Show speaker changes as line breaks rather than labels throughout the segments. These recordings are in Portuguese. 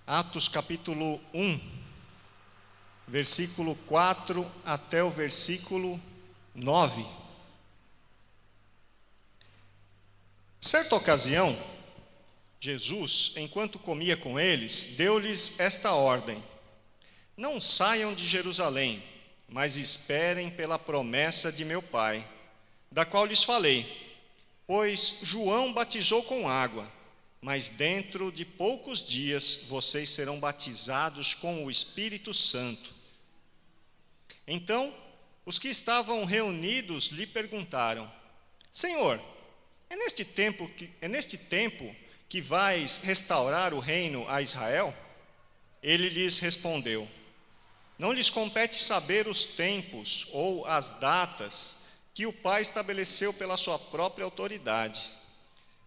Atos capítulo 1, versículo 4 até o versículo 9. Certa ocasião, Jesus, enquanto comia com eles, deu-lhes esta ordem: não saiam de Jerusalém, mas esperem pela promessa de meu Pai, da qual lhes falei. Pois João batizou com água, mas dentro de poucos dias vocês serão batizados com o Espírito Santo. Então, os que estavam reunidos lhe perguntaram: Senhor, é neste tempo que vais restaurar o reino a Israel? Ele lhes respondeu: não lhes compete saber os tempos ou as datas que o Pai estabeleceu pela sua própria autoridade,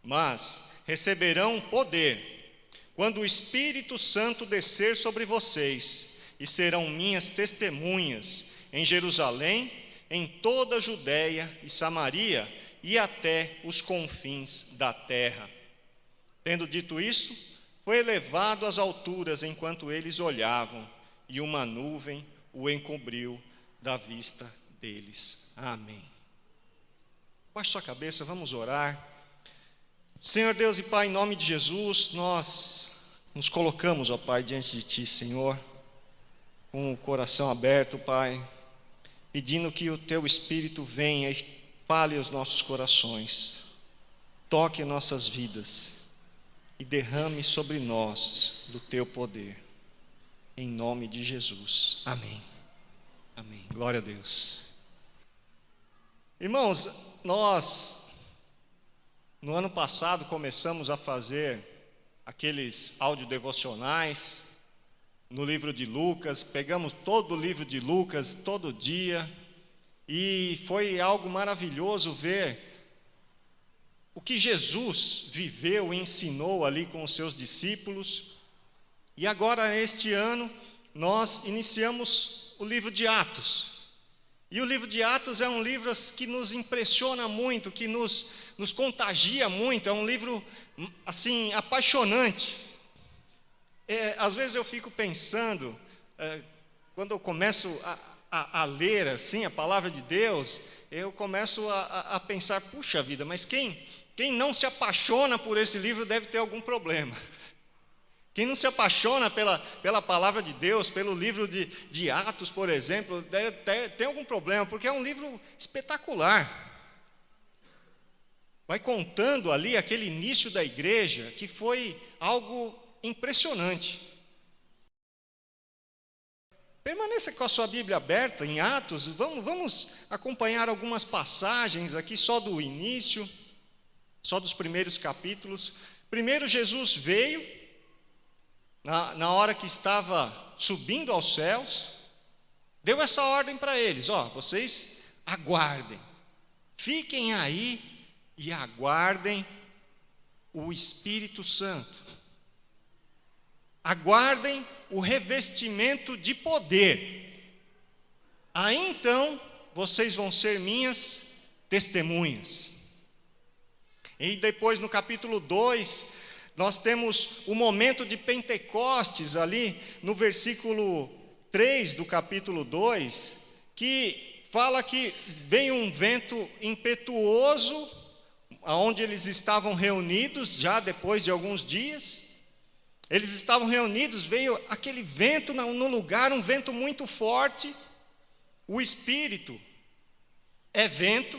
mas receberão poder quando o Espírito Santo descer sobre vocês, e serão minhas testemunhas em Jerusalém, em toda a Judeia e Samaria e até os confins da terra. Tendo dito isso, foi elevado às alturas enquanto eles olhavam, e uma nuvem o encobriu da vista deles. Amém. Baixe sua cabeça, vamos orar. Senhor Deus e Pai, em nome de Jesus, nós nos colocamos, ó Pai, diante de Ti, Senhor, com o coração aberto, Pai, pedindo que o Teu Espírito venha e fale aos nossos corações, toque nossas vidas e derrame sobre nós do Teu poder, em nome de Jesus. Amém. Amém. Glória a Deus. Irmãos, nós no ano passado começamos a fazer aqueles audiodevocionais no livro de Lucas, pegamos todo o livro de Lucas todo dia, e foi algo maravilhoso ver o que Jesus viveu e ensinou ali com os seus discípulos. E agora, este ano, nós iniciamos o livro de Atos. E o livro de Atos é um livro que nos impressiona muito, que nos contagia muito, é um livro, assim, apaixonante. Às vezes eu fico pensando, quando eu começo a ler, assim, a palavra de Deus, eu começo a pensar, puxa vida, mas quem não se apaixona por esse livro deve ter algum problema. Quem não se apaixona pela palavra de Deus, pelo livro de Atos, por exemplo, tem algum problema, porque é um livro espetacular. Vai contando ali aquele início da igreja, que foi algo impressionante. Permaneça com a sua Bíblia aberta em Atos, vamos acompanhar algumas passagens aqui, só do início, só dos primeiros capítulos. Primeiro, Jesus veio. Na hora que estava subindo aos céus, deu essa ordem para eles: vocês aguardem, fiquem aí e aguardem o Espírito Santo, aguardem o revestimento de poder, aí então vocês vão ser minhas testemunhas. E depois, no capítulo 2, nós temos o momento de Pentecostes ali no versículo 3 do capítulo 2, que fala que veio um vento impetuoso, aonde eles estavam reunidos já depois de alguns dias. Eles estavam reunidos, veio aquele vento no lugar, um vento muito forte. O Espírito é vento,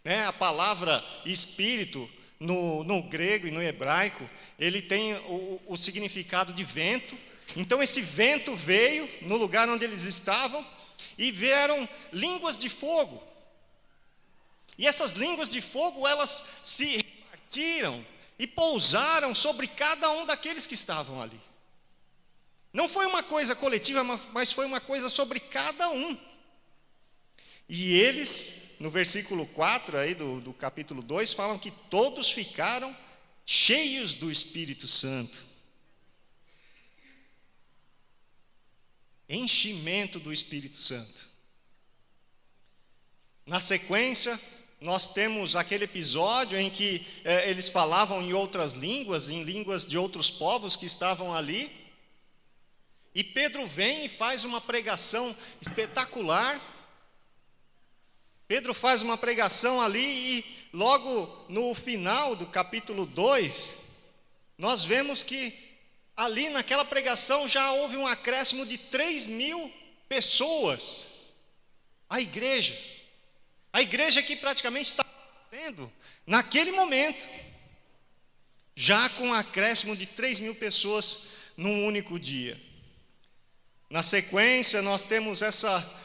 né? A palavra Espírito no grego e no hebraico, ele tem o significado de vento. Então esse vento veio no lugar onde eles estavam, e vieram línguas de fogo. E essas línguas de fogo, elas se repartiram e pousaram sobre cada um daqueles que estavam ali. Não foi uma coisa coletiva, mas foi uma coisa sobre cada um. E eles, no versículo 4 aí do capítulo 2, falam que todos ficaram cheios do Espírito Santo. Enchimento do Espírito Santo. Na sequência, nós temos aquele episódio em que eles falavam em outras línguas, em línguas de outros povos que estavam ali. E Pedro vem e faz uma pregação espetacular. Pedro faz uma pregação ali e logo no final do capítulo 2, nós vemos que ali naquela pregação já houve um acréscimo de 3.000 pessoas à igreja. A igreja que praticamente está sendo naquele momento, já com um acréscimo de 3.000 pessoas num único dia. Na sequência, nós temos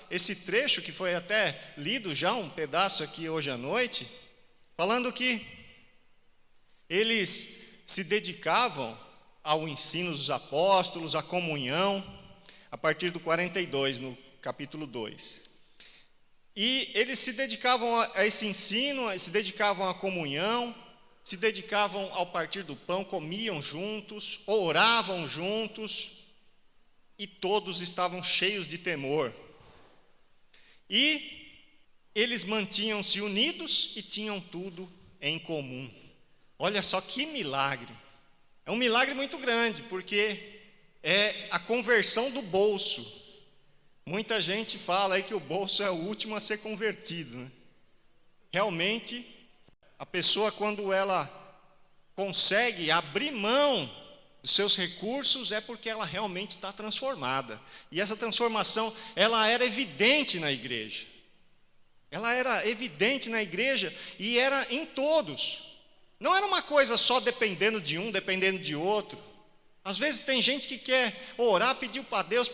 esse trecho que foi até lido já, um pedaço aqui hoje à noite, falando que eles se dedicavam ao ensino dos apóstolos, à comunhão, a partir do 42, no capítulo 2. E eles se dedicavam a esse ensino, se dedicavam à comunhão, se dedicavam ao partir do pão, comiam juntos, oravam juntos, e todos estavam cheios de temor. E eles mantinham-se unidos e tinham tudo em comum. Olha só que milagre. É um milagre muito grande, porque é a conversão do bolso. Muita gente fala aí que o bolso é o último a ser convertido, né? Realmente, a pessoa, quando ela consegue abrir mão dos seus recursos, é porque ela realmente está transformada. E essa transformação, ela era evidente na igreja. Ela era evidente na igreja e era em todos. Não era uma coisa só dependendo de um, dependendo de outro. Às vezes tem gente que quer orar, pedir para Deus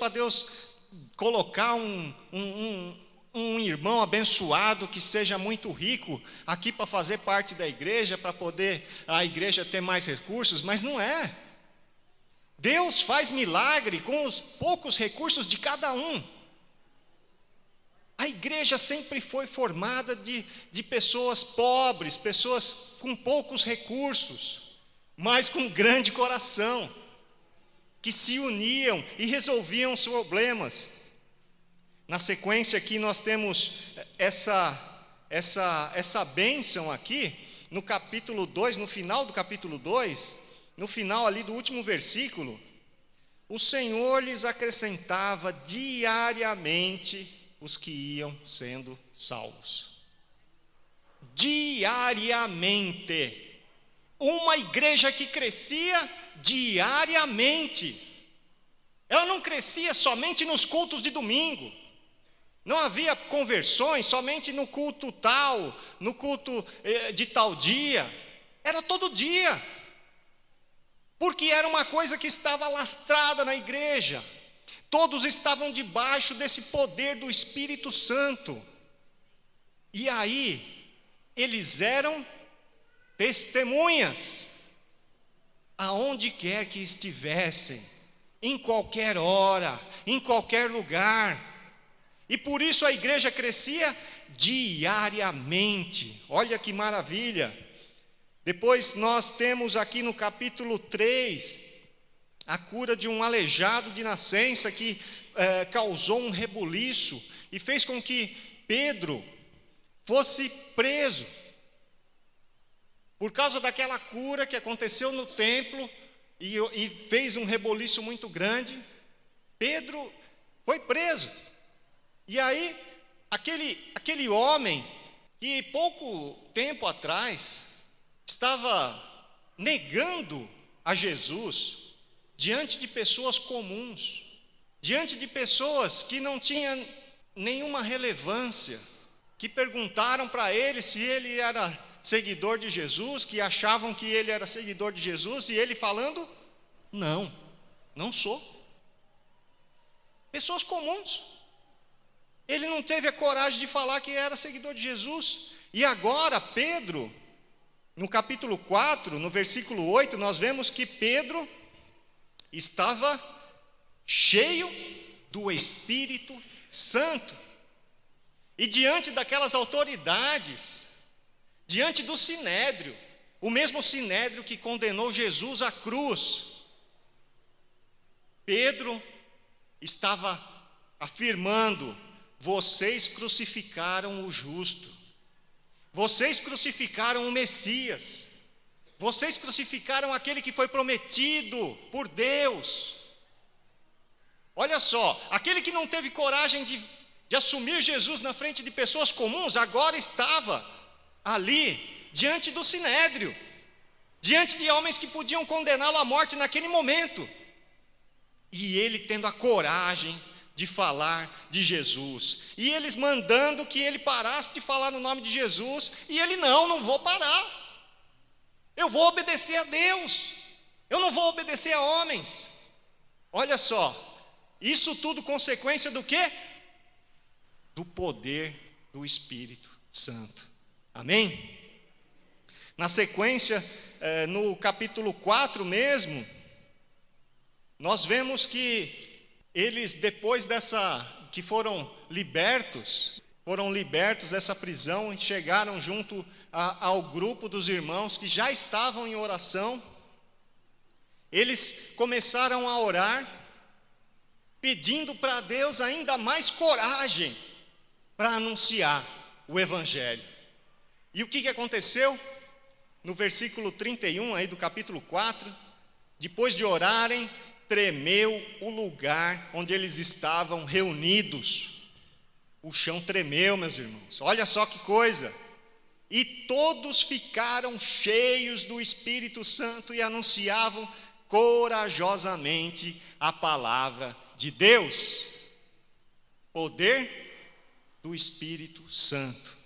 colocar um irmão abençoado que seja muito rico aqui para fazer parte da igreja, para poder a igreja ter mais recursos, mas não é. Deus faz milagre com os poucos recursos de cada um. A igreja sempre foi formada de pessoas pobres, pessoas com poucos recursos, mas com grande coração, que se uniam e resolviam os problemas. Na sequência aqui nós temos essa bênção aqui, no capítulo 2, no final do capítulo 2, no final ali do último versículo, o Senhor lhes acrescentava diariamente os que iam sendo salvos. Diariamente. Uma igreja que crescia diariamente. Ela não crescia somente nos cultos de domingo. Não havia conversões somente no culto tal, no culto de tal dia. Era todo dia. Porque era uma coisa que estava alastrada na igreja. Todos estavam debaixo desse poder do Espírito Santo. E aí, eles eram testemunhas, aonde quer que estivessem, em qualquer hora, em qualquer lugar. E por isso a igreja crescia diariamente. Olha que maravilha. Depois nós temos aqui no capítulo 3, a cura de um aleijado de nascença que causou um rebuliço e fez com que Pedro fosse preso. Por causa daquela cura que aconteceu no templo e fez um rebuliço muito grande, Pedro foi preso. E aí, aquele homem que pouco tempo atrás estava negando a Jesus, diante de pessoas comuns, diante de pessoas que não tinham nenhuma relevância, que perguntaram para ele se ele era seguidor de Jesus, que achavam que ele era seguidor de Jesus, e ele falando, não sou. Pessoas comuns. Ele não teve a coragem de falar que era seguidor de Jesus. E agora Pedro, no capítulo 4, no versículo 8, nós vemos que Pedro estava cheio do Espírito Santo. E diante daquelas autoridades, diante do sinédrio, o mesmo sinédrio que condenou Jesus à cruz, Pedro estava afirmando: vocês crucificaram o justo, vocês crucificaram o Messias, vocês crucificaram aquele que foi prometido por Deus. Olha só, aquele que não teve coragem de assumir Jesus na frente de pessoas comuns, agora estava ali, diante do sinédrio, diante de homens que podiam condená-lo à morte naquele momento. E ele tendo a coragem de falar de Jesus, e eles mandando que ele parasse de falar no nome de Jesus, e ele: não vou parar, eu vou obedecer a Deus, eu não vou obedecer a homens. Olha só, isso tudo consequência do quê? Do poder do Espírito Santo. Amém? Na sequência, no capítulo 4 mesmo, nós vemos que eles, depois que foram libertos dessa prisão, e chegaram junto ao grupo dos irmãos que já estavam em oração. Eles começaram a orar, pedindo para Deus ainda mais coragem para anunciar o Evangelho. E o que aconteceu? No versículo 31 aí do capítulo 4, depois de orarem, tremeu o lugar onde eles estavam reunidos. O chão tremeu, meus irmãos. Olha só que coisa. E todos ficaram cheios do Espírito Santo e anunciavam corajosamente a palavra de Deus. Poder do Espírito Santo.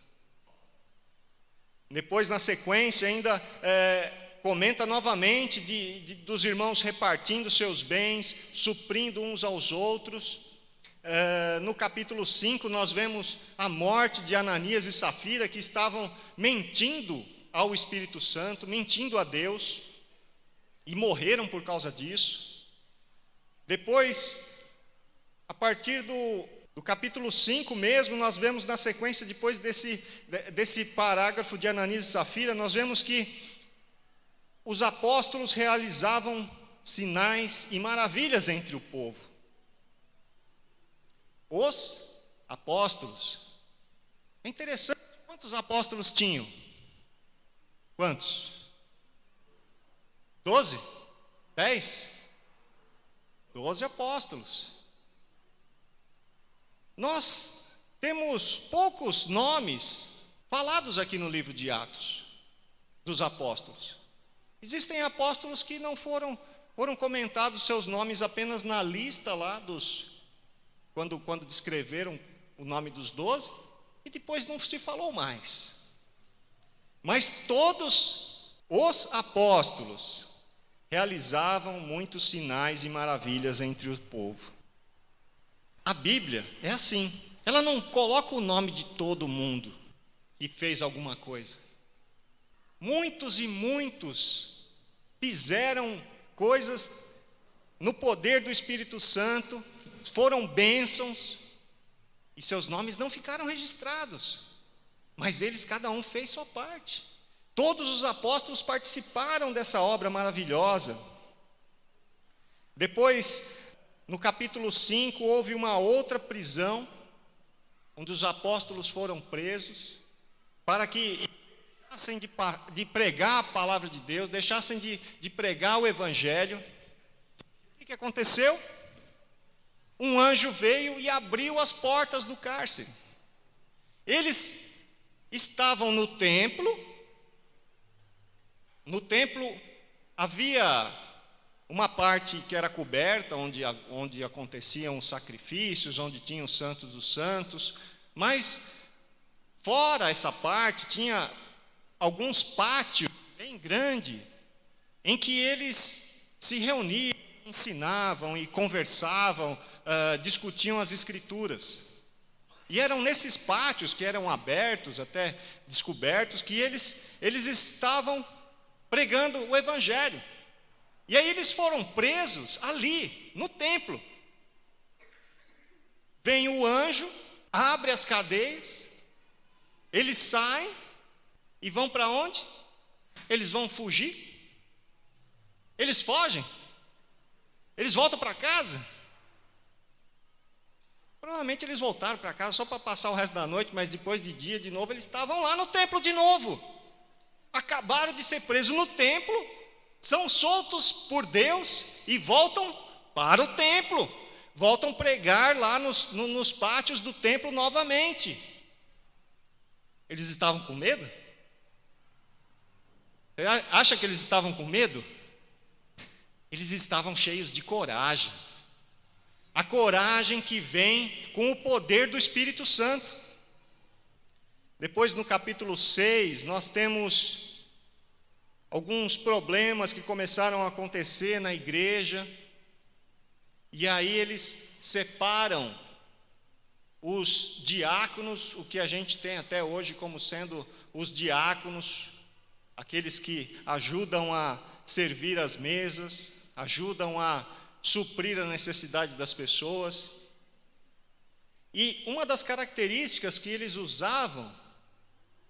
Depois, na sequência, ainda comenta novamente dos irmãos repartindo seus bens, suprindo uns aos outros. No capítulo 5, nós vemos a morte de Ananias e Safira, que estavam mentindo ao Espírito Santo, mentindo a Deus, e morreram por causa disso. Depois, a partir do capítulo 5 mesmo, nós vemos na sequência, depois desse parágrafo de Ananias e Safira, nós vemos que os apóstolos realizavam sinais e maravilhas entre o povo. Os apóstolos. É interessante, quantos apóstolos tinham? Quantos? 12? 10? 12 apóstolos. Nós temos poucos nomes falados aqui no livro de Atos, dos apóstolos. Existem apóstolos que não foram comentados seus nomes apenas na lista lá quando descreveram o nome dos 12, e depois não se falou mais. Mas todos os apóstolos realizavam muitos sinais e maravilhas entre o povo. A Bíblia é assim, ela não coloca o nome de todo mundo que fez alguma coisa. Muitos e muitos fizeram coisas no poder do Espírito Santo, foram bênçãos, e seus nomes não ficaram registrados, mas eles, cada um fez sua parte. Todos os apóstolos participaram dessa obra maravilhosa. Depois, no capítulo 5, houve uma outra prisão, onde os apóstolos foram presos, para que deixassem de pregar a palavra de Deus, deixassem de pregar o Evangelho. O que aconteceu? Um anjo veio e abriu as portas do cárcere. Eles estavam no templo. No templo havia uma parte que era coberta, onde aconteciam os sacrifícios, onde tinha o Santo dos Santos, mas fora essa parte tinha alguns pátios bem grandes, em que eles se reuniam, ensinavam e conversavam, discutiam as Escrituras. E eram nesses pátios que eram abertos, até descobertos, que eles estavam pregando o Evangelho. E aí eles foram presos ali, no templo. Vem o anjo, abre as cadeias, eles saem e vão para onde? Eles vão fugir? Eles fogem? Eles voltam para casa? Provavelmente eles voltaram para casa só para passar o resto da noite, mas depois de dia, de novo, eles estavam lá no templo de novo. Acabaram de ser presos no templo, são soltos por Deus e voltam para o templo. voltam a pregar lá nos pátios do templo novamente. Eles estavam com medo? Você acha que eles estavam com medo? Eles estavam cheios de coragem. A coragem que vem com o poder do Espírito Santo. Depois, no capítulo 6, nós temos alguns problemas que começaram a acontecer na igreja. E aí eles separam os diáconos, o que a gente tem até hoje como sendo os diáconos, aqueles que ajudam a servir as mesas, ajudam a suprir a necessidade das pessoas. E uma das características que eles usavam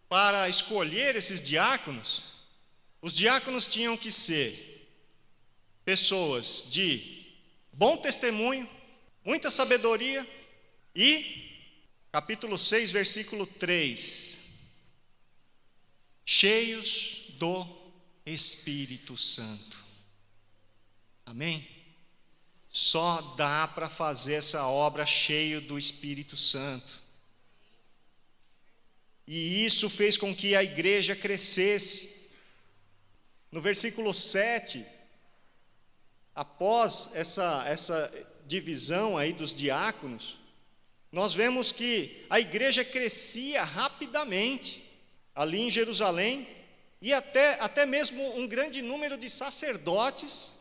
para escolher esses diáconos, os diáconos tinham que ser pessoas de bom testemunho, muita sabedoria e, capítulo 6, versículo 3, cheios do Espírito Santo. Amém? Só dá para fazer essa obra cheio do Espírito Santo. E isso fez com que a igreja crescesse. No versículo 7, após essa divisão aí dos diáconos, nós vemos que a igreja crescia rapidamente ali em Jerusalém, e até mesmo um grande número de sacerdotes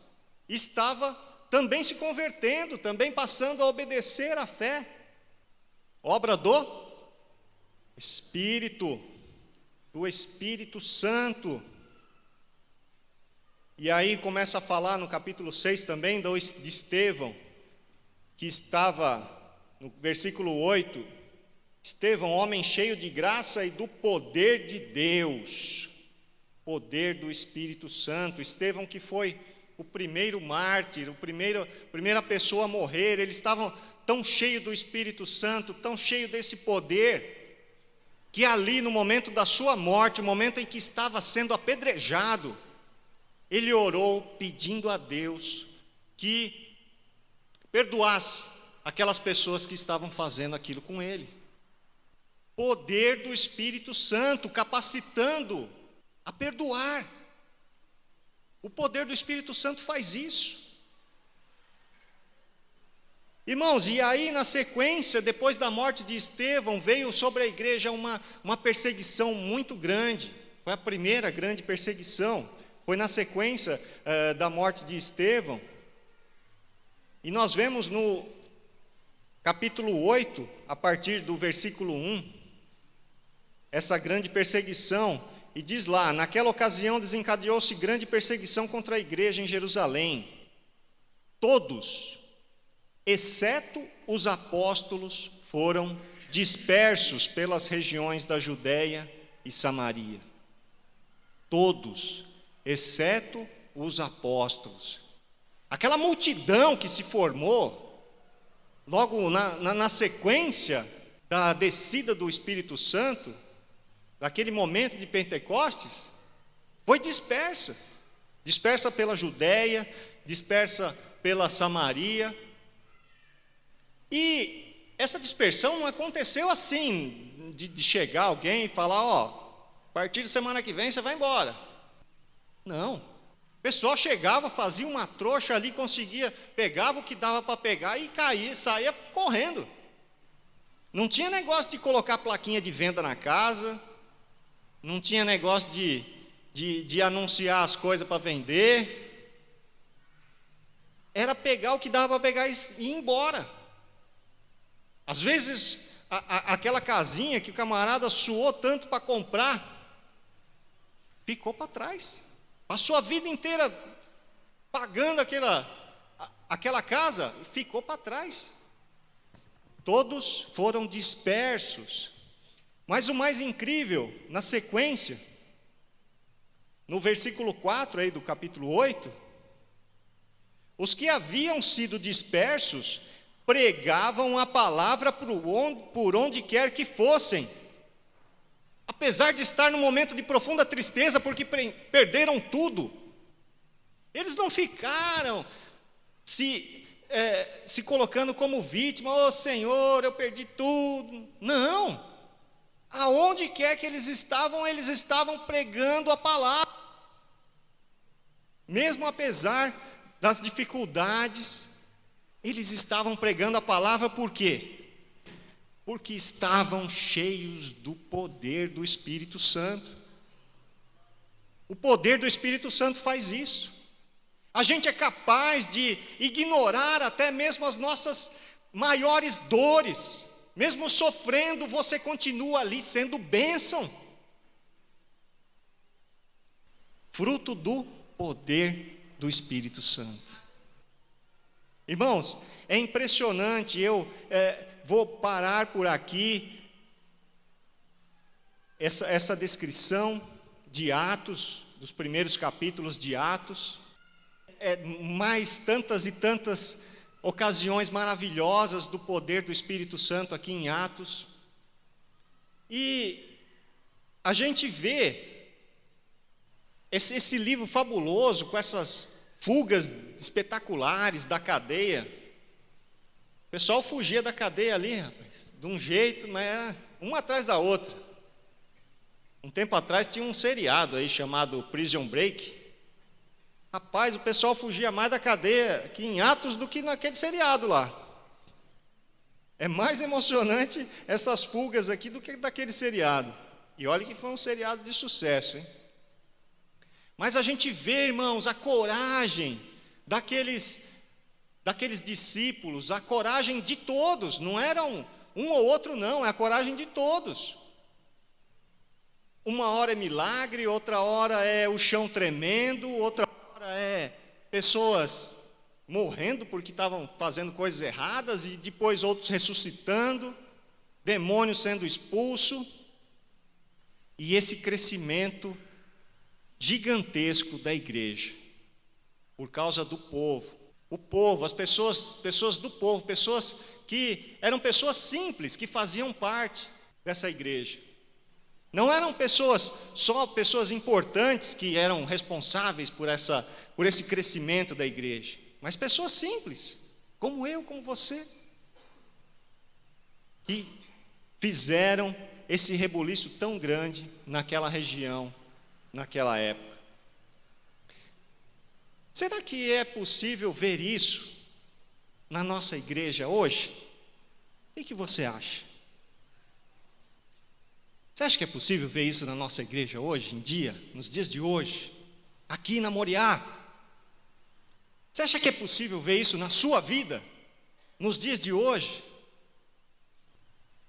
estava também se convertendo, também passando a obedecer à fé. Obra do Espírito Santo. E aí começa a falar no capítulo 6 também de Estevão, que estava no versículo 8, Estevão, homem cheio de graça e do poder de Deus, poder do Espírito Santo. Estevão, que foi o primeiro mártir, primeira pessoa a morrer. Eles estavam tão cheios do Espírito Santo, tão cheios desse poder, que ali no momento da sua morte, o momento em que estava sendo apedrejado, ele orou pedindo a Deus que perdoasse aquelas pessoas que estavam fazendo aquilo com ele. Poder do Espírito Santo capacitando a perdoar. O poder do Espírito Santo faz isso. Irmãos, e aí na sequência, depois da morte de Estevão, veio sobre a igreja uma perseguição muito grande. Foi a primeira grande perseguição. Foi na sequência da morte de Estevão. E nós vemos no capítulo 8, a partir do versículo 1, essa grande perseguição. E diz lá: naquela ocasião desencadeou-se grande perseguição contra a igreja em Jerusalém. Todos, exceto os apóstolos, foram dispersos pelas regiões da Judéia e Samaria. Todos, exceto os apóstolos. Aquela multidão que se formou logo na sequência da descida do Espírito Santo, daquele momento de Pentecostes, foi dispersa pela Judéia, dispersa pela Samaria. E essa dispersão não aconteceu assim, de chegar alguém e falar: a partir de semana que vem você vai embora. Não. O pessoal chegava, fazia uma trouxa ali, pegava o que dava para pegar e saía correndo. Não tinha negócio de colocar plaquinha de venda na casa, não tinha negócio de anunciar as coisas para vender. Era pegar o que dava para pegar e ir embora. Às vezes, aquela casinha que o camarada suou tanto para comprar, ficou para trás. Passou a vida inteira pagando aquela casa e ficou para trás. Todos foram dispersos. Mas o mais incrível, na sequência, no versículo 4 aí do capítulo 8, os que haviam sido dispersos pregavam a palavra por onde quer que fossem. Apesar de estar num momento de profunda tristeza, porque perderam tudo, eles não ficaram se se colocando como vítima. Oh Senhor, eu perdi tudo. Não, aonde quer que eles estavam pregando a palavra, mesmo apesar das dificuldades, eles estavam pregando a palavra. Por quê? Porque estavam cheios do poder do Espírito Santo. O poder do Espírito Santo faz isso. A gente é capaz de ignorar até mesmo as nossas maiores dores. Mesmo sofrendo, você continua ali sendo bênção. Fruto do poder do Espírito Santo. Irmãos, é impressionante. Eu vou parar por aqui. Essa descrição de Atos, dos primeiros capítulos de Atos, mais tantas e tantas ocasiões maravilhosas do poder do Espírito Santo aqui em Atos. E a gente vê esse livro fabuloso, com essas fugas espetaculares da cadeia. O pessoal fugia da cadeia ali, rapaz, de um jeito, mas era uma atrás da outra. Um tempo atrás tinha um seriado aí chamado Prison Break. Rapaz, o pessoal fugia mais da cadeia aqui em Atos do que naquele seriado lá. É mais emocionante essas fugas aqui do que daquele seriado. E olha que foi um seriado de sucesso, hein? Mas a gente vê, irmãos, a coragem daqueles discípulos, a coragem de todos. Não era um ou outro, não, é a coragem de todos. Uma hora é milagre, outra hora é o chão tremendo, outra hora é pessoas morrendo porque estavam fazendo coisas erradas, e depois outros ressuscitando, demônios sendo expulso. E esse crescimento gigantesco da igreja, por causa do povo. O povo, as pessoas do povo, pessoas que eram pessoas simples, que faziam parte dessa igreja. Não eram só pessoas importantes que eram responsáveis por esse crescimento da igreja, mas pessoas simples, como eu, como você, que fizeram esse rebuliço tão grande naquela região, naquela época. Será que é possível ver isso na nossa igreja hoje? O que você acha? Você acha que é possível ver isso na nossa igreja hoje em dia, nos dias de hoje, aqui na Moriá? Você acha que é possível ver isso na sua vida, nos dias de hoje?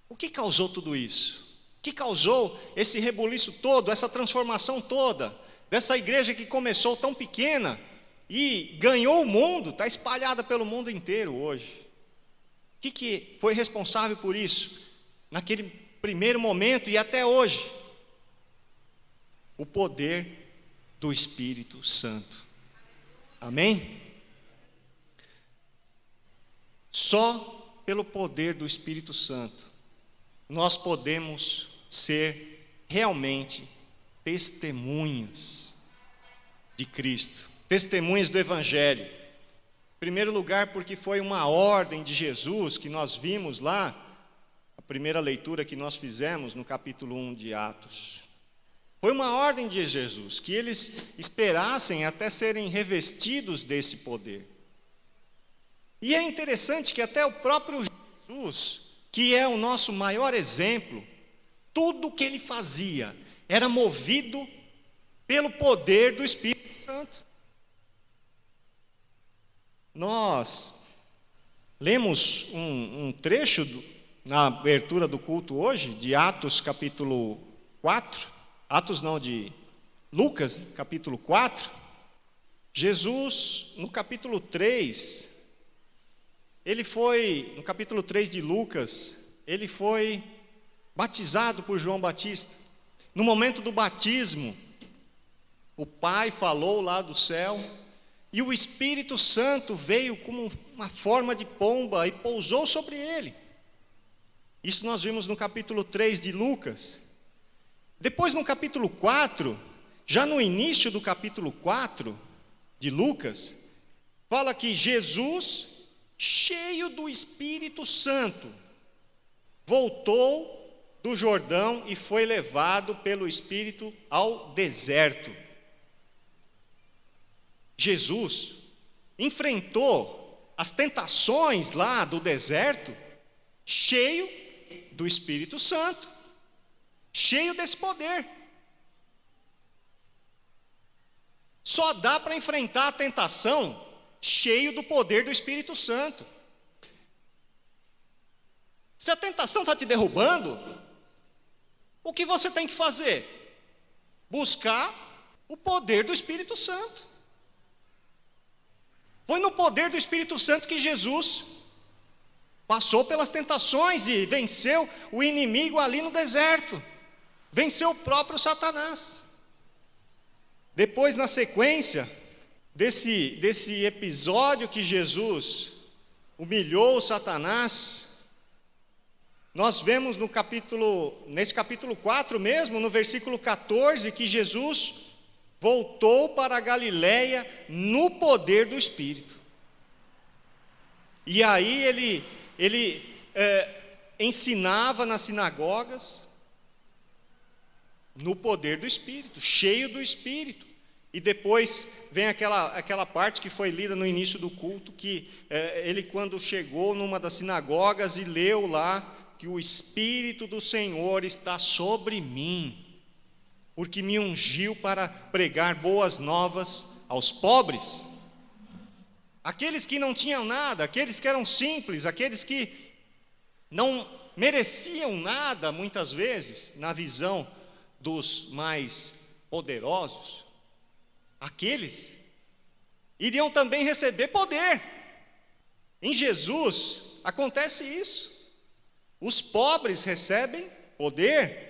O que causou tudo isso? O que causou esse rebuliço todo, essa transformação toda, dessa igreja que começou tão pequena e ganhou o mundo, está espalhada pelo mundo inteiro hoje? O que foi responsável por isso, naquele primeiro momento e até hoje? O poder do Espírito Santo. Amém? Só pelo poder do Espírito Santo nós podemos ser realmente testemunhas de Cristo, testemunhas do Evangelho. Em primeiro lugar, porque foi uma ordem de Jesus que nós vimos lá, a primeira leitura que nós fizemos no capítulo 1 de Atos. Foi uma ordem de Jesus, que eles esperassem até serem revestidos desse poder. E é interessante que até o próprio Jesus, que é o nosso maior exemplo, tudo o que ele fazia era movido pelo poder do Espírito Santo. Nós lemos um trecho na abertura do culto hoje, de Atos capítulo 4, de Lucas capítulo 4. Jesus, no capítulo 3, no capítulo 3 de Lucas, ele foi batizado por João Batista. No momento do batismo, o Pai falou lá do céu, e o Espírito Santo veio como uma forma de pomba e pousou sobre ele. Isso nós vimos no capítulo 3 de Lucas. Depois, no capítulo 4, já no início do capítulo 4 de Lucas, fala que Jesus cheio do Espírito Santo, voltou do Jordão e foi levado pelo Espírito ao deserto. Jesus enfrentou as tentações lá do deserto cheio do Espírito Santo, cheio desse poder. Só dá para enfrentar a tentação cheio do poder do Espírito Santo. Se a tentação está te derrubando, o que você tem que fazer? Buscar o poder do Espírito Santo. Foi no poder do Espírito Santo que Jesus passou pelas tentações e venceu o inimigo ali no deserto. Venceu o próprio Satanás. Depois, na sequência desse episódio que Jesus humilhou o Satanás, nós vemos nesse capítulo 4 mesmo, no versículo 14, que Jesus voltou para a Galileia no poder do Espírito. E aí ele ensinava nas sinagogas no poder do Espírito, cheio do Espírito. E depois vem aquela parte que foi lida no início do culto, que ele, quando chegou numa das sinagogas e leu lá que o Espírito do Senhor está sobre mim, porque me ungiu para pregar boas novas aos pobres. Aqueles que não tinham nada, aqueles que eram simples, aqueles que não mereciam nada, muitas vezes, na visão dos mais poderosos, aqueles iriam também receber poder. Em Jesus acontece isso. Os pobres recebem poder.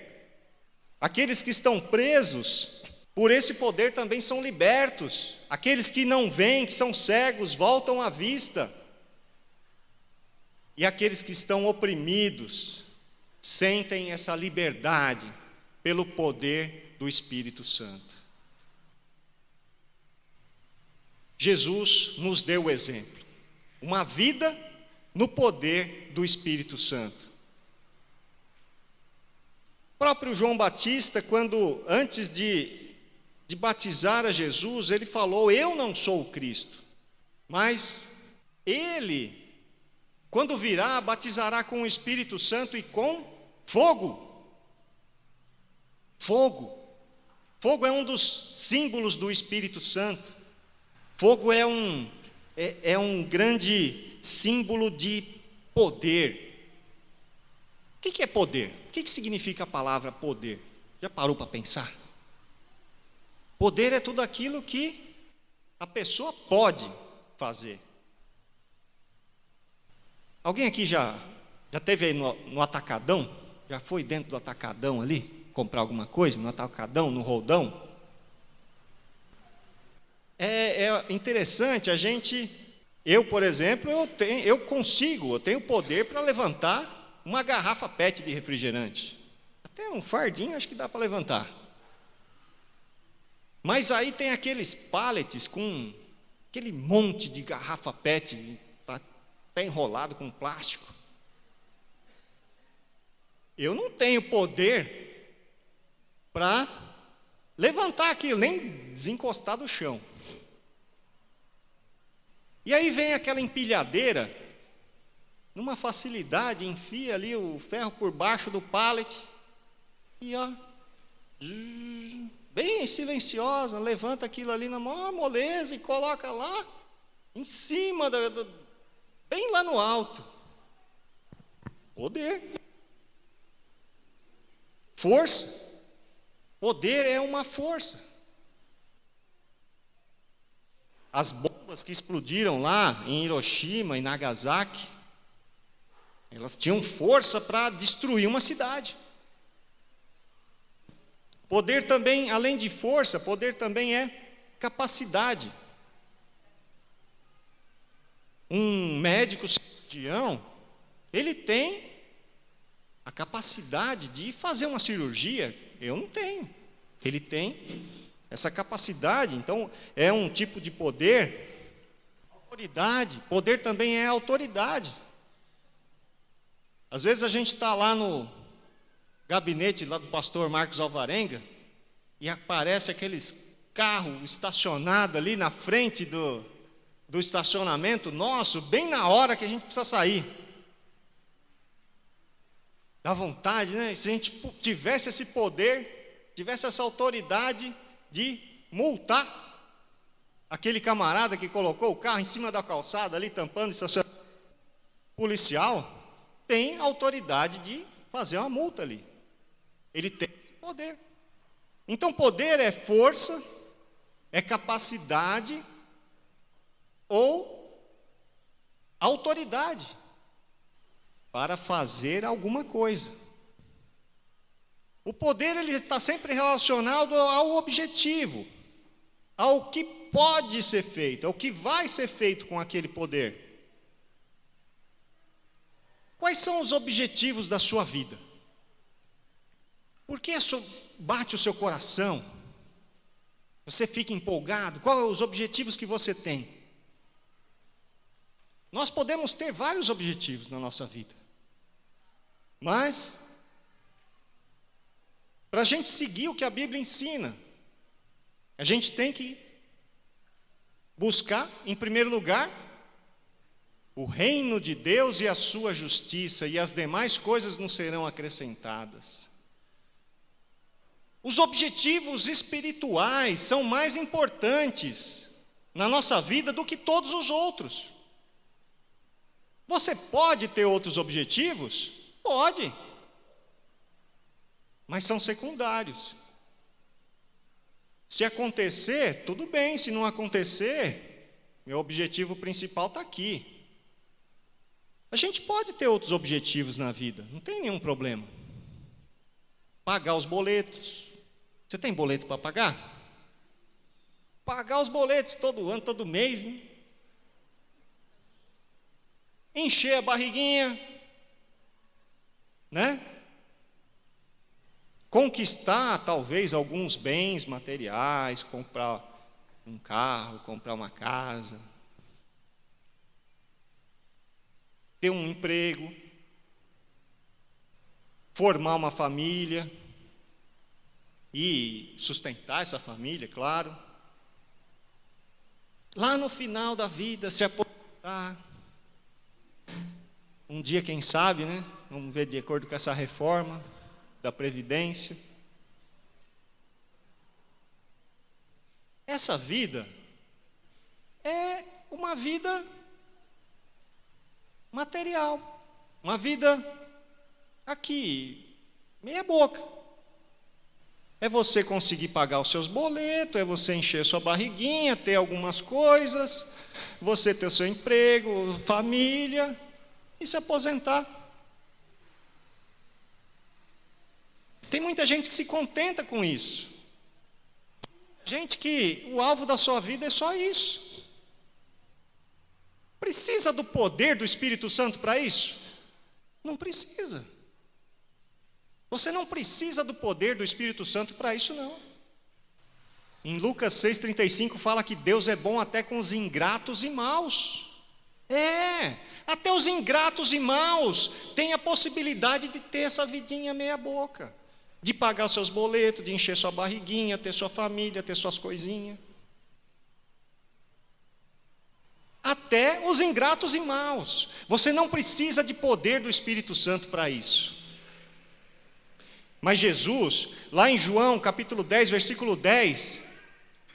Aqueles que estão presos por esse poder também são libertos. Aqueles que não veem, que são cegos, voltam à vista. E aqueles que estão oprimidos sentem essa liberdade pelo poder do Espírito Santo. Jesus nos deu o exemplo, uma vida no poder do Espírito Santo. O próprio João Batista, antes de batizar a Jesus, ele falou: eu não sou o Cristo, mas ele, quando virá, batizará com o Espírito Santo e com fogo. Fogo é um dos símbolos do Espírito Santo. Fogo é um grande símbolo de poder. O que é poder? O que significa a palavra poder? Já parou para pensar? Poder é tudo aquilo que a pessoa pode fazer. Alguém aqui já esteve aí no Atacadão? Já foi dentro do Atacadão ali? Comprar alguma coisa no Atacadão, no Roldão? É interessante, eu, por exemplo, eu tenho poder para levantar uma garrafa PET de refrigerante. Até um fardinho acho que dá para levantar. Mas aí tem aqueles pallets com aquele monte de garrafa PET, até enrolado com plástico. Eu não tenho poder para levantar aquilo, nem desencostar do chão. E aí vem aquela empilhadeira, numa facilidade, enfia ali o ferro por baixo do pallet, e bem silenciosa, levanta aquilo ali na maior moleza e coloca lá, em cima, bem lá no alto. Poder. Força. Poder é uma força. As bombas que explodiram lá em Hiroshima e Nagasaki, elas tinham força para destruir uma cidade. Poder também, além de força, poder também é capacidade. Um médico cirurgião, ele tem a capacidade de fazer uma cirurgia. Eu não tenho. Ele tem essa capacidade. Então, é um tipo de poder. autoridade. Poder também é autoridade. Às vezes a gente está lá no gabinete lá do pastor Marcos Alvarenga e aparece aqueles carros estacionados ali na frente do estacionamento nosso, bem na hora que a gente precisa sair. Dá vontade, né? Se a gente tivesse esse poder, tivesse essa autoridade de multar aquele camarada que colocou o carro em cima da calçada ali, tampando o estacionamento. Policial tem autoridade de fazer uma multa ali. Ele tem esse poder. Então, poder é força, é capacidade ou autoridade para fazer alguma coisa. O poder ele está sempre relacionado ao objetivo, ao que pode ser feito, ao que vai ser feito com aquele poder. Quais são os objetivos da sua vida? Por que isso bate o seu coração? Você fica empolgado? Quais são os objetivos que você tem? Nós podemos ter vários objetivos na nossa vida. Mas, para a gente seguir o que a Bíblia ensina, a gente tem que buscar, em primeiro lugar, o reino de Deus e a sua justiça, e as demais coisas nos serão acrescentadas. Os objetivos espirituais são mais importantes na nossa vida do que todos os outros. Você pode ter outros objetivos? Pode. Mas são secundários. Se acontecer, tudo bem. Se não acontecer, meu objetivo principal está aqui. A gente pode ter outros objetivos na vida, não tem nenhum problema. Pagar os boletos. Você tem boleto para pagar? Pagar os boletos todo ano, todo mês, né? Encher a barriguinha, né? Conquistar talvez alguns bens materiais, comprar um carro, comprar uma casa, ter um emprego, formar uma família e sustentar essa família, claro. Lá no final da vida, se aposentar. Um dia, quem sabe, né? Vamos ver de acordo com essa reforma da Previdência. Essa vida é uma vida material, uma vida aqui, meia boca. É você conseguir pagar os seus boletos, é você encher sua barriguinha, ter algumas coisas, você ter o seu emprego, família e se aposentar. Tem muita gente que se contenta com isso. Gente que o alvo da sua vida é só isso. Precisa do poder do Espírito Santo para isso? Não precisa. Você não precisa do poder do Espírito Santo para isso, não. Em Lucas 6,35 fala que Deus é bom até com os ingratos e maus. Até os ingratos e maus têm a possibilidade de ter essa vidinha meia boca, de pagar seus boletos, de encher sua barriguinha, ter sua família, ter suas coisinhas. Até os ingratos e maus. Você não precisa de poder do Espírito Santo para isso. Mas Jesus, lá em João capítulo 10, versículo 10,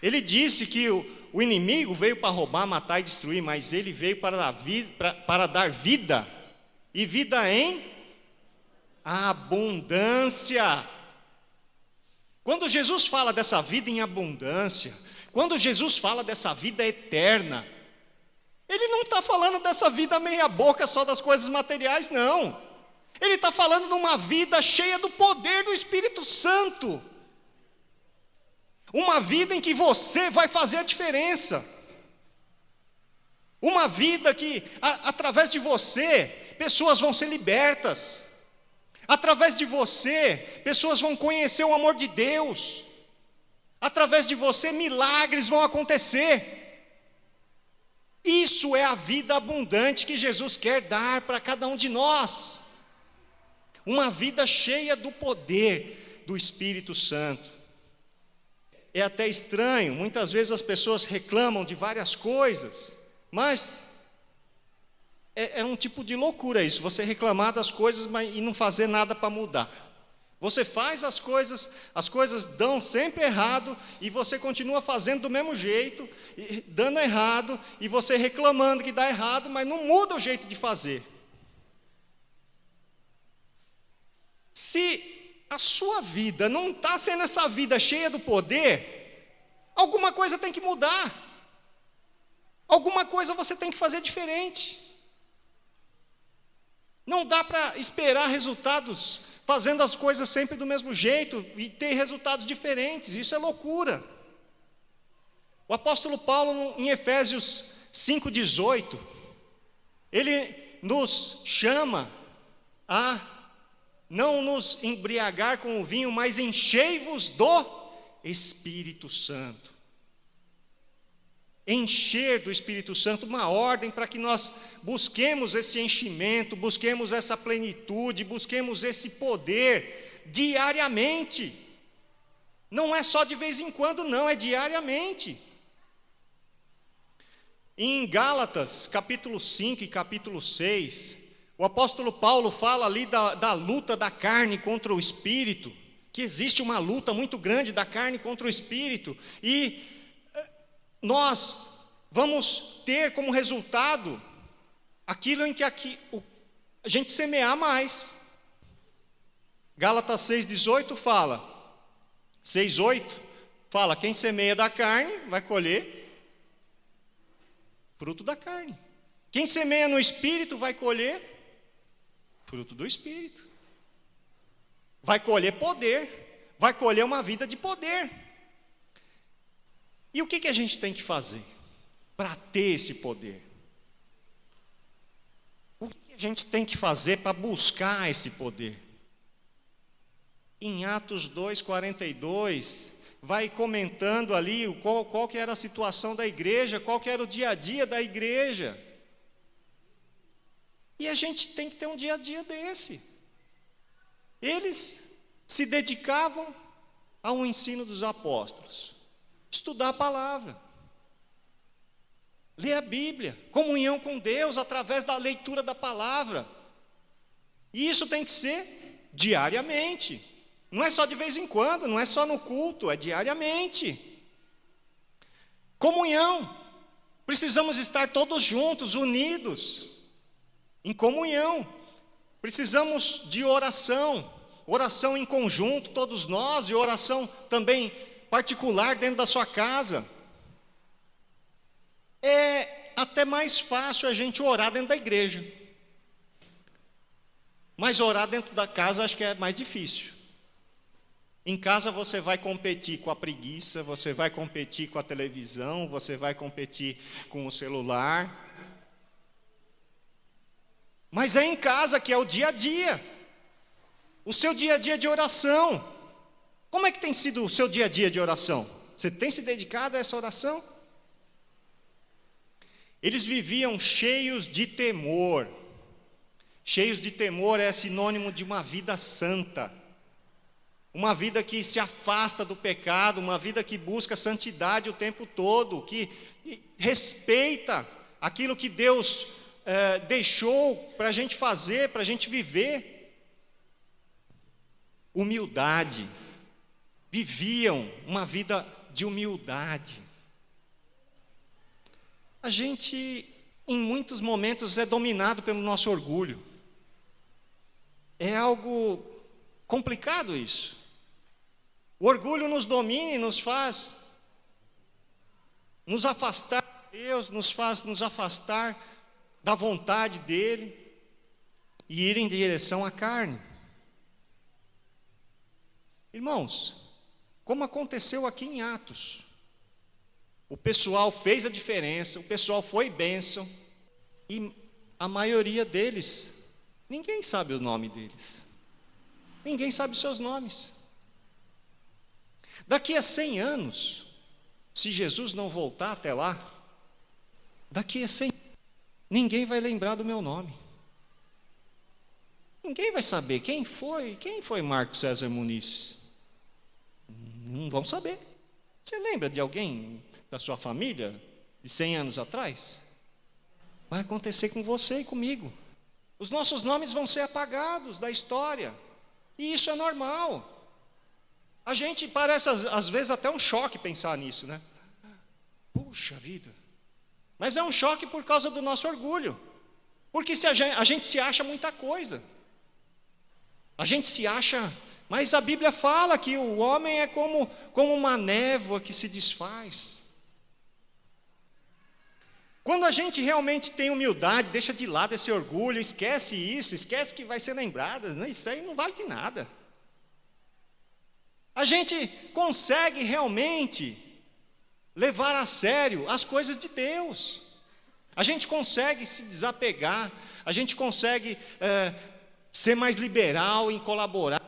ele disse que o inimigo veio para roubar, matar e destruir, mas ele veio para dar vida, e vida em abundância. Quando Jesus fala dessa vida em abundância, quando Jesus fala dessa vida eterna, ele não está falando dessa vida meia boca só das coisas materiais, não. Ele está falando de uma vida cheia do poder do Espírito Santo. Uma vida em que você vai fazer a diferença. Uma vida que, através de você, pessoas vão ser libertas. Através de você, pessoas vão conhecer o amor de Deus. Através de você, milagres vão acontecer. Isso é a vida abundante que Jesus quer dar para cada um de nós. Uma vida cheia do poder do Espírito Santo. É até estranho, muitas vezes as pessoas reclamam de várias coisas, mas é um tipo de loucura isso, você reclamar das coisas e não fazer nada para mudar. Você faz as coisas dão sempre errado, e você continua fazendo do mesmo jeito, dando errado, e você reclamando que dá errado, mas não muda o jeito de fazer. Se a sua vida não está sendo essa vida cheia do poder, alguma coisa tem que mudar. Alguma coisa você tem que fazer diferente. Não dá para esperar resultados fazendo as coisas sempre do mesmo jeito e ter resultados diferentes. Isso é loucura. O apóstolo Paulo, em Efésios 5,18, ele nos chama a não nos embriagar com o vinho, mas enchei-vos do Espírito Santo. Encher do Espírito Santo, uma ordem para que nós busquemos esse enchimento, busquemos essa plenitude, busquemos esse poder diariamente. Não é só de vez em quando, não, é diariamente. Em Gálatas, capítulo 5 e capítulo 6, o apóstolo Paulo fala ali da luta da carne contra o Espírito, que existe uma luta muito grande da carne contra o Espírito, e nós vamos ter como resultado aquilo em que a gente semear mais. Gálatas 6,18 fala, 6,8 fala, quem semeia da carne vai colher fruto da carne. Quem semeia no Espírito vai colher fruto do Espírito. Vai colher poder, vai colher uma vida de poder. E o que a gente tem que fazer para ter esse poder? O que a gente tem que fazer para buscar esse poder? Em Atos 2,42, vai comentando ali qual que era a situação da igreja, qual que era o dia a dia da igreja. E a gente tem que ter um dia a dia desse. Eles se dedicavam ao ensino dos apóstolos, estudar a palavra, ler a Bíblia, comunhão com Deus através da leitura da palavra. E isso tem que ser diariamente. Não é só de vez em quando, não é só no culto, é diariamente. Comunhão. Precisamos estar todos juntos, unidos, em comunhão. Precisamos de oração, oração em conjunto, todos nós, e oração também particular dentro da sua casa. É até mais fácil a gente orar dentro da igreja, mas orar dentro da casa acho que é mais difícil. Em casa você vai competir com a preguiça, você vai competir com a televisão, você vai competir com o celular. Mas é em casa que é o dia a dia, o seu dia a dia de oração. Como é que tem sido o seu dia a dia de oração? Você tem se dedicado a essa oração? Eles viviam cheios de temor. Cheios de temor é sinônimo de uma vida santa. Uma vida que se afasta do pecado, uma vida que busca santidade o tempo todo, que respeita aquilo que Deus deixou para a gente fazer, para a gente viver. Humildade. Viviam uma vida de humildade. A gente, em muitos momentos, é dominado pelo nosso orgulho. É algo complicado isso. O orgulho nos domina e nos faz nos afastar de Deus, nos faz nos afastar da vontade dEle e ir em direção à carne. Irmãos, como aconteceu aqui em Atos, o pessoal fez a diferença, o pessoal foi bênção, e a maioria deles, ninguém sabe o nome deles, ninguém sabe os seus nomes. Daqui a 100 anos, se Jesus não voltar até lá, Daqui a 100 ninguém vai lembrar do meu nome. Ninguém vai saber quem foi Marco César Muniz. Não vão saber. Você lembra de alguém da sua família de 100 anos atrás? Vai acontecer com você e comigo. Os nossos nomes vão ser apagados da história. E isso é normal. A gente parece às vezes até um choque pensar nisso, né? Puxa vida. Mas é um choque por causa do nosso orgulho. Porque a gente se acha muita coisa. A gente se acha... Mas a Bíblia fala que o homem é como uma névoa que se desfaz. Quando a gente realmente tem humildade, deixa de lado esse orgulho, esquece isso, esquece que vai ser lembrado, isso aí não vale de nada. A gente consegue realmente levar a sério as coisas de Deus. A gente consegue se desapegar, a gente consegue ser mais liberal em colaborar,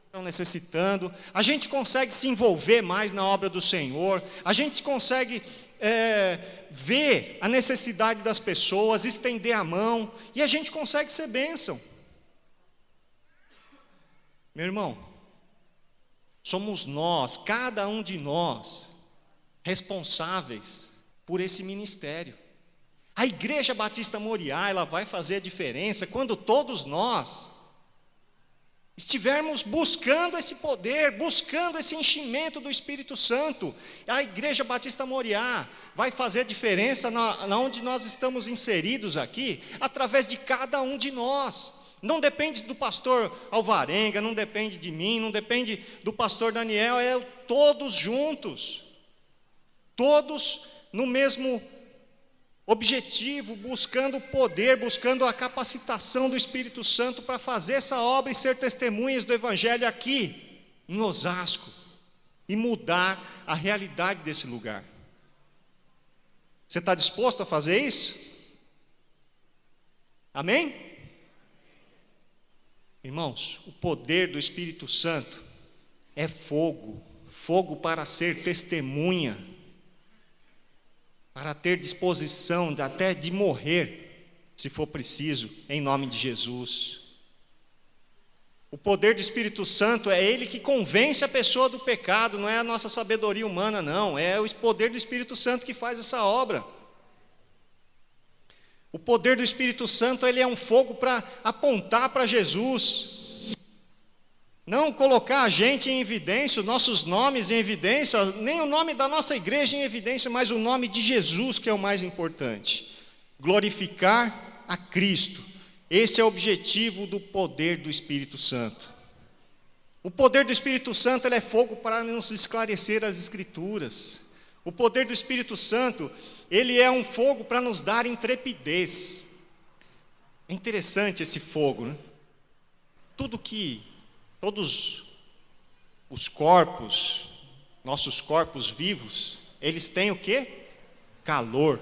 estão necessitando, a gente consegue se envolver mais na obra do Senhor, a gente consegue ver a necessidade das pessoas, estender a mão, e a gente consegue ser bênção. Meu irmão, somos nós, cada um de nós, responsáveis por esse ministério. A Igreja Batista Moriá, ela vai fazer a diferença quando todos nós estivermos buscando esse poder, buscando esse enchimento do Espírito Santo. A Igreja Batista Moriá vai fazer a diferença na onde nós estamos inseridos aqui, através de cada um de nós. Não depende do pastor Alvarenga, não depende de mim, não depende do pastor Daniel, é todos juntos, todos no mesmo objetivo, buscando poder, buscando a capacitação do Espírito Santo para fazer essa obra e ser testemunhas do Evangelho aqui, em Osasco, e mudar a realidade desse lugar. Você está disposto a fazer isso? Amém? Irmãos, o poder do Espírito Santo é fogo, fogo para ser testemunha, para ter disposição até de morrer, se for preciso, em nome de Jesus. O poder do Espírito Santo é Ele que convence a pessoa do pecado, não é a nossa sabedoria humana, não, é o poder do Espírito Santo que faz essa obra. O poder do Espírito Santo, ele é um fogo para apontar para Jesus, não colocar a gente em evidência, os nossos nomes em evidência, nem o nome da nossa igreja em evidência, mas o nome de Jesus que é o mais importante. Glorificar a Cristo. Esse é o objetivo do poder do Espírito Santo. O poder do Espírito Santo, ele é fogo para nos esclarecer as Escrituras. O poder do Espírito Santo, ele é um fogo para nos dar intrepidez. É interessante esse fogo, né? Todos os corpos, nossos corpos vivos, eles têm o quê? Calor.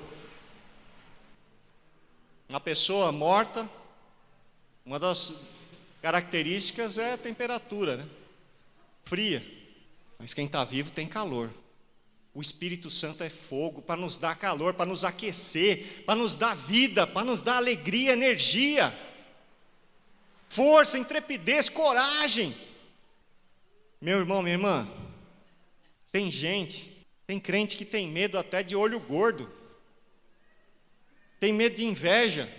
Uma pessoa morta, uma das características é a temperatura, né? Fria. Mas quem está vivo tem calor. O Espírito Santo é fogo para nos dar calor, para nos aquecer, para nos dar vida, para nos dar alegria, energia, força, intrepidez, coragem. Meu irmão, minha irmã, tem crente que tem medo até de olho gordo, tem medo de inveja.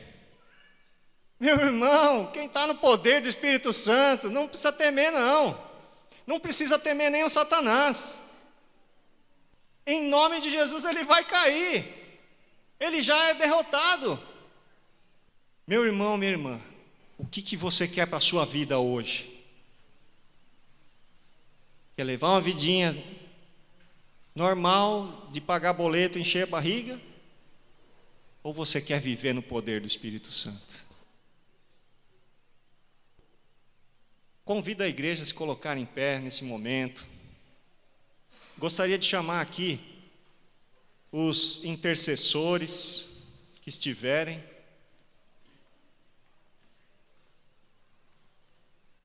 Meu irmão, quem está no poder do Espírito Santo, não precisa temer não precisa temer nem o Satanás. Em nome de Jesus ele vai cair, ele já é derrotado. Meu irmão, minha irmã, o que você quer para a sua vida hoje? Quer levar uma vidinha normal, de pagar boleto, encher a barriga? Ou você quer viver no poder do Espírito Santo? Convido a igreja a se colocar em pé nesse momento. Gostaria de chamar aqui os intercessores que estiverem.